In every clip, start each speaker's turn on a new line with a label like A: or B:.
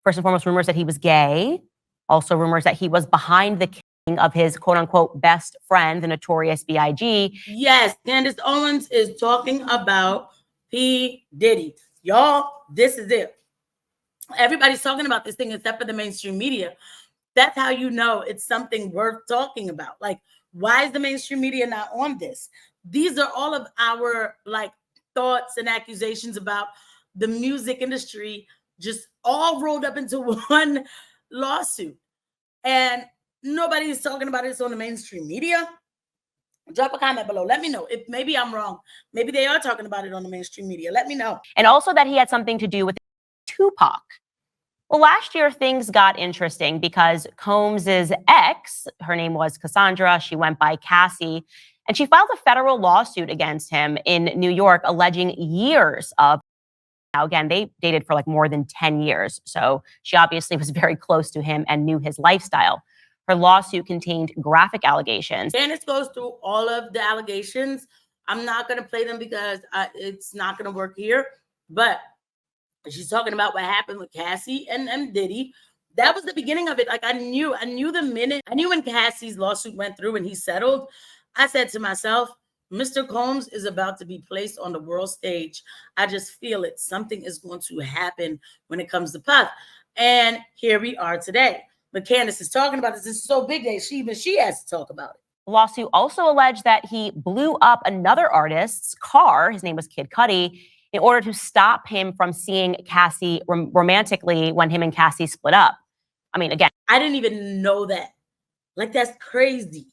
A: First and foremost, rumors that he was gay. Also rumors that he was behind the killing of his quote-unquote best friend, the notorious B.I.G.
B: Yes, Candace Owens is talking about P Diddy. Y'all, this is it. Everybody's talking about this thing except for the mainstream media. That's how you know it's something worth talking about. Like, why is the mainstream media not on this? These are all of our thoughts and accusations about the music industry just all rolled up into one lawsuit. And nobody's talking about this on the mainstream media. Drop a comment below. Let me know if maybe I'm wrong. Maybe they are talking about it on the mainstream media. Let me know.
A: And also that he had something to do with Tupac. Well, last year, things got interesting because Combs' ex, her name was Cassandra, she went by Cassie, and she filed a federal lawsuit against him in New York, alleging years of. Now, again, they dated for more than 10 years, so she obviously was very close to him and knew his lifestyle. Her lawsuit contained graphic allegations.
B: Candace goes through all of the allegations. I'm not going to play them because it's not going to work here, but she's talking about what happened with Cassie and Diddy. That was the beginning of it. I knew when Cassie's lawsuit went through and he settled, I said to myself, Mr. Combs is about to be placed on the world stage. I just feel it. Something is going to happen when it comes to Puff. And here we are today. But Candace is talking about this. This is so big that she has to talk about it.
A: The lawsuit also alleged that he blew up another artist's car. His name was Kid Cudi, in order to stop him from seeing Cassie romantically when him and Cassie split up. I mean, again,
B: I didn't even know that. That's crazy.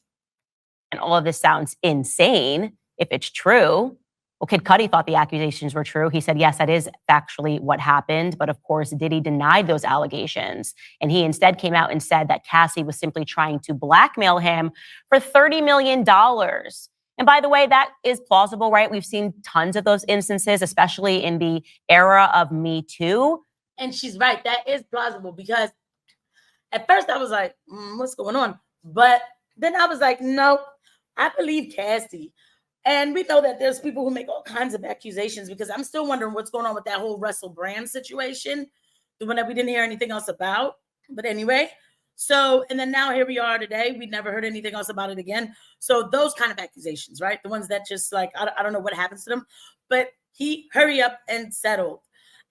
A: And all of this sounds insane if it's true. Well, Kid Cudi thought the accusations were true. He said, yes, that is factually what happened. But of course, Diddy denied those allegations. And he instead came out and said that Cassie was simply trying to blackmail him for $30 million. And by the way, that is plausible, right? We've seen tons of those instances, especially in the era of Me Too.
B: And she's right. That is plausible because at first I was like, what's going on? But then I was like, no, I believe Cassie. And we know that there's people who make all kinds of accusations because I'm still wondering what's going on with that whole Russell Brand situation, the one that we didn't hear anything else about. But anyway, so, and then now here we are today. We never heard anything else about it again. So those kind of accusations, right? The ones that just I don't know what happens to them, but he hurry up and settled.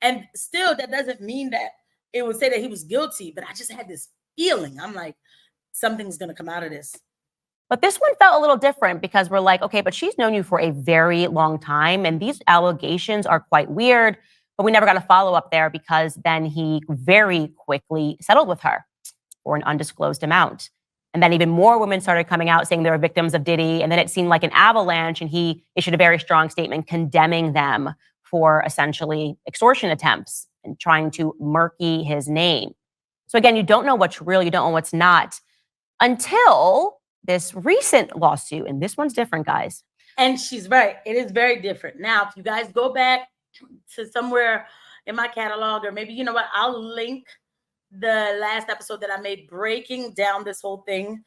B: And still, that doesn't mean that it would say that he was guilty, but I just had this feeling. I'm like, something's going to come out of this.
A: But this one felt a little different because we're like, okay, but she's known you for a very long time. And these allegations are quite weird, but we never got a follow up there because then he very quickly settled with her for an undisclosed amount. And then even more women started coming out saying they were victims of Diddy. And then it seemed like an avalanche. And he issued a very strong statement condemning them for essentially extortion attempts and trying to murky his name. So again, you don't know what's real. You don't know what's not until this recent lawsuit. And this one's different, guys.
B: And she's right. It is very different. Now, if you guys go back to somewhere in my catalog, or maybe, you know what, I'll link the last episode that I made breaking down this whole thing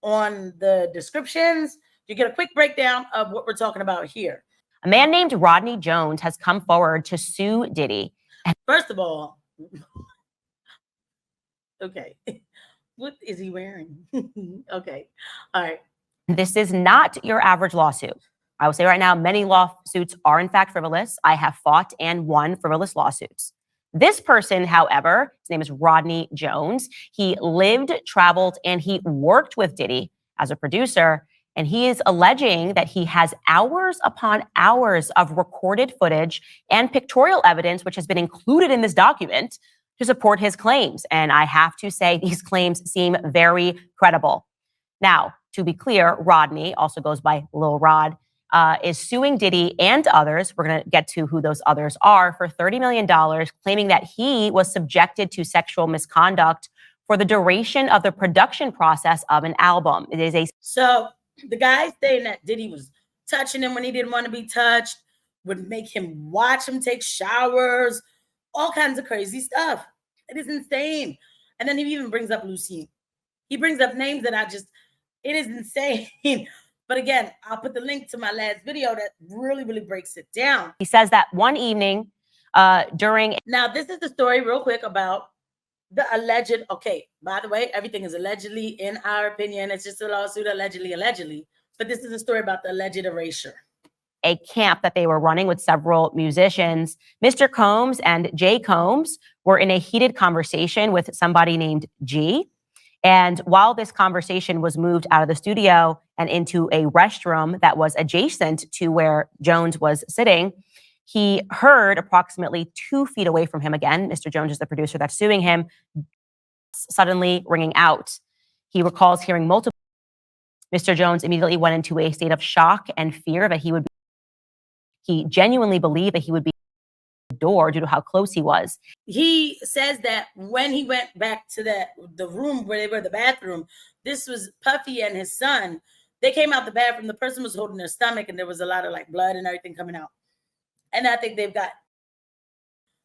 B: on the descriptions. You get a quick breakdown of what we're talking about here.
A: A man named Rodney Jones has come forward to sue Diddy.
B: First of all, okay, what is he wearing? Okay, all right.
A: This is not your average lawsuit. I will say right now, many lawsuits are in fact frivolous. I have fought and won frivolous lawsuits. This person, however, his name is Rodney Jones. He lived, traveled, and he worked with Diddy as a producer. And he is alleging that he has hours upon hours of recorded footage and pictorial evidence, which has been included in this document to support his claims. And I have to say these claims seem very credible. Now, to be clear, Rodney, also goes by Lil Rod, is suing Diddy and others, we're going to get to who those others are, for $30 million, claiming that he was subjected to sexual misconduct for the duration of the production process of an album. It is
B: So the guy saying that Diddy was touching him when he didn't want to be touched, would make him watch him take showers, all kinds of crazy stuff. It is insane. And then he even brings up Lucy. He brings up names that it is insane. But again, I'll put the link to my last video that really, really breaks it down.
A: He says that one evening during...
B: Now, this is the story real quick about the alleged, okay, by the way, everything is allegedly, in our opinion. It's just a lawsuit, allegedly. But this is a story about the alleged erasure.
A: A camp that they were running with several musicians. Mr. Combs and Jay Combs were in a heated conversation with somebody named G. And while this conversation was moved out of the studio and into a restroom that was adjacent to where Jones was sitting, he heard approximately 2 feet away from him again. Mr. Jones is the producer that's suing him, suddenly ringing out. He recalls hearing multiple. Mr. Jones immediately went into a state of shock and fear that he genuinely believed that he would be at the door due to how close he was.
B: He says that when he went back to the room where they were, the bathroom, this was Puffy and his son. They came out the bathroom. The person was holding their stomach, and there was a lot of like blood and everything coming out. And I think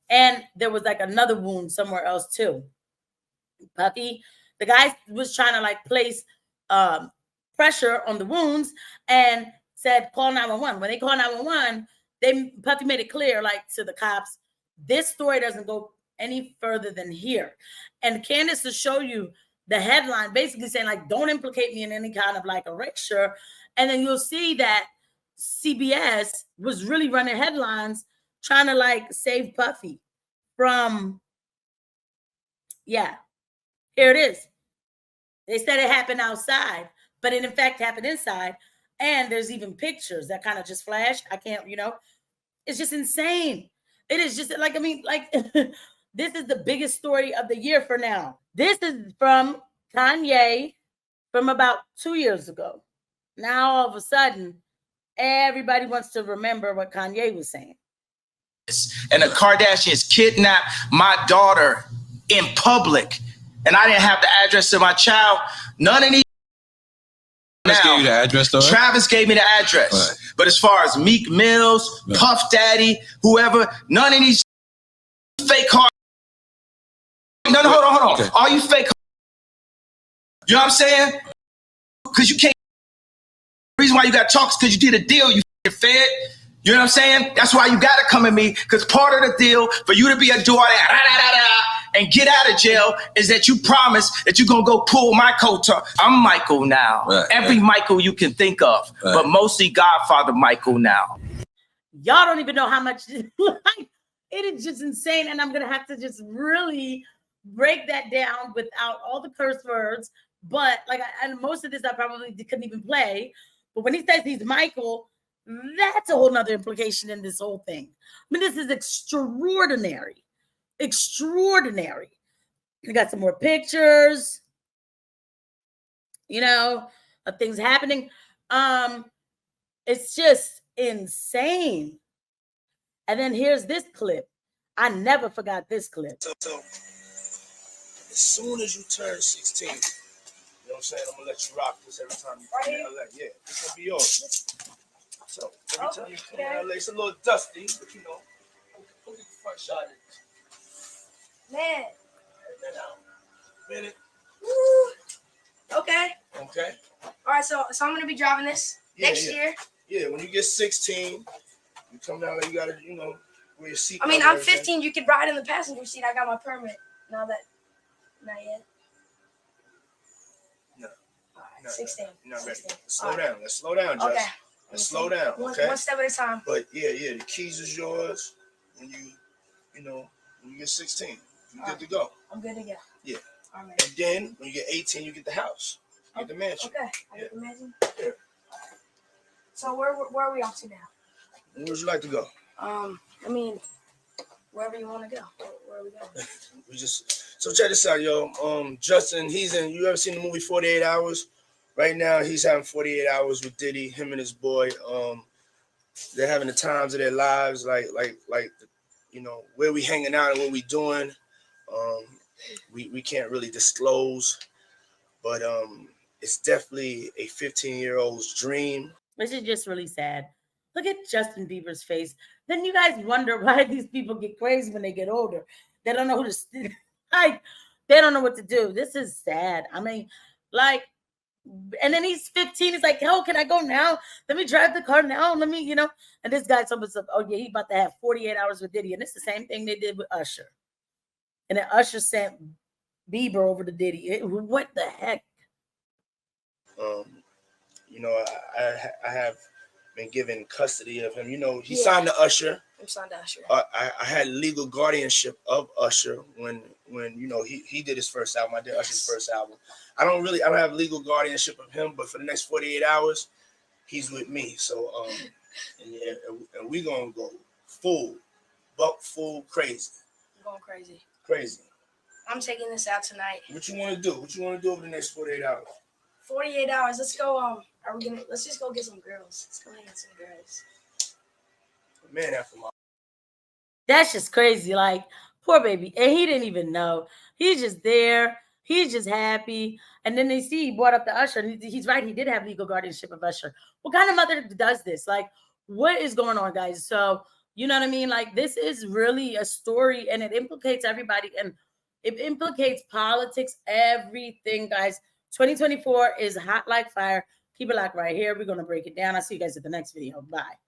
B: and there was like another wound somewhere else too. Puffy, the guy was trying to like place pressure on the wounds and said, call 911. When they call 911, Puffy made it clear, like, to the cops, this story doesn't go any further than here. And Candace to show you the headline, basically saying, like, don't implicate me in any kind of like erasure. And then you'll see that CBS was really running headlines trying to like save Puffy from, yeah, here it is. They said it happened outside, but it in fact happened inside. And there's even pictures that kind of just flash. I can't, it's just insane. It is just like, I mean, like, this is the biggest story of the year for now. This is from Kanye from about 2 years ago. Now, all of a sudden, everybody wants to remember what Kanye was saying.
C: And the Kardashians kidnapped my daughter in public, and I didn't have the address of my child. None of these.
D: Travis gave you the address, though?
C: Travis gave me the address. Right. But as far as Meek Mills, right, Puff Daddy, whoever, none of these fake cards. No, hold on. Okay. All you fake. You know what I'm saying? Because you can't. The reason why you got to talk is because you did a deal, you fed. You know what I'm saying? That's why you got to come at me, because part of the deal for you to be a do all that and get out of jail is that you promise that you're going to go pull my coat. I'm Michael now. Right, Every right. Michael you can think of, right, but mostly Godfather Michael now.
B: Y'all don't even know how much, like, it is just insane. And I'm going to have to just really break that down without all the curse words. But like, and most of this I probably couldn't even play. But when he says he's Michael, that's a whole nother implication in this whole thing. I mean, this is extraordinary. Extraordinary. We got some more pictures, of things happening. It's just insane. And then here's this clip. I never forgot this clip.
C: So as soon as you turn 16, you know what I'm saying? I'm gonna let you rock this every time you come in LA. Yeah, it's gonna be yours. So every time you come in LA, it's a little dusty, but we'll get the front shot.
E: Man.
C: Minute.
E: Woo. Okay.
C: All
E: right, so I'm gonna be driving this next year.
C: Yeah, when you get 16, you come down there, you gotta, wear your seat.
E: I mean, I'm 15, you could ride in the passenger seat. I got my permit. Not yet.
C: No.
E: All right, 16.
C: You're not ready.
E: 16.
C: Let's slow down, Jess.
E: Okay.
C: Let's slow down, okay?
E: One step at a time.
C: But yeah, the keys is yours when you get 16. You're good to go.
E: I'm good to go.
C: Yeah.
E: All right.
C: And then when you get 18, you get the house. You get the mansion.
E: Okay. I get the mansion?
C: Yeah.
E: So where are we off to now?
C: Where would you like to go?
E: I mean, wherever you want to go. Where are we going?
C: So check this out, yo. Justin, you ever seen the movie 48 Hours? Right now, he's having 48 hours with Diddy, him and his boy. They're having the times of their lives, like where we hanging out and what we doing. We can't really disclose, but it's definitely a 15-year-old's dream.
B: This is just really sad. Look at Justin Bieber's face. Then you guys wonder why these people get crazy when they get older. They don't know who to they don't know what to do. This is sad. I mean, like, and then he's 15. He's like, "Oh, can I go now? Let me drive the car now. Let me, And this guy's almost like, "Oh yeah, he about to have 48 hours with Diddy," and it's the same thing they did with Usher. And then Usher sent Bieber over the Diddy. What the heck?
F: You know, I have been given custody of him. You know, he signed to Usher.
E: I'm signed to Usher.
F: I had legal guardianship of Usher when you know he did his first album. I did Usher's first album. I don't have legal guardianship of him, but for the next 48 hours, he's with me. So and we gonna go full crazy.
E: I'm going crazy.
F: Crazy.
E: I'm taking this out tonight.
F: What you want to do? What you want to do over the next 48 hours?
E: 48 hours. Let's go. Let's just go get some girls. Let's go hang with some girls.
F: Man, after my.
B: That's just crazy. Like, poor baby. And he didn't even know. He's just there. He's just happy. And then they see he brought up the Usher. And he's right. He did have legal guardianship of Usher. What kind of mother does this? Like, what is going on, guys? So, you know what I mean? Like, this is really a story, and it implicates everybody. And it implicates politics, everything, guys. 2024 is hot like fire. Keep it locked right here. We're going to break it down. I'll see you guys at the next video. Bye.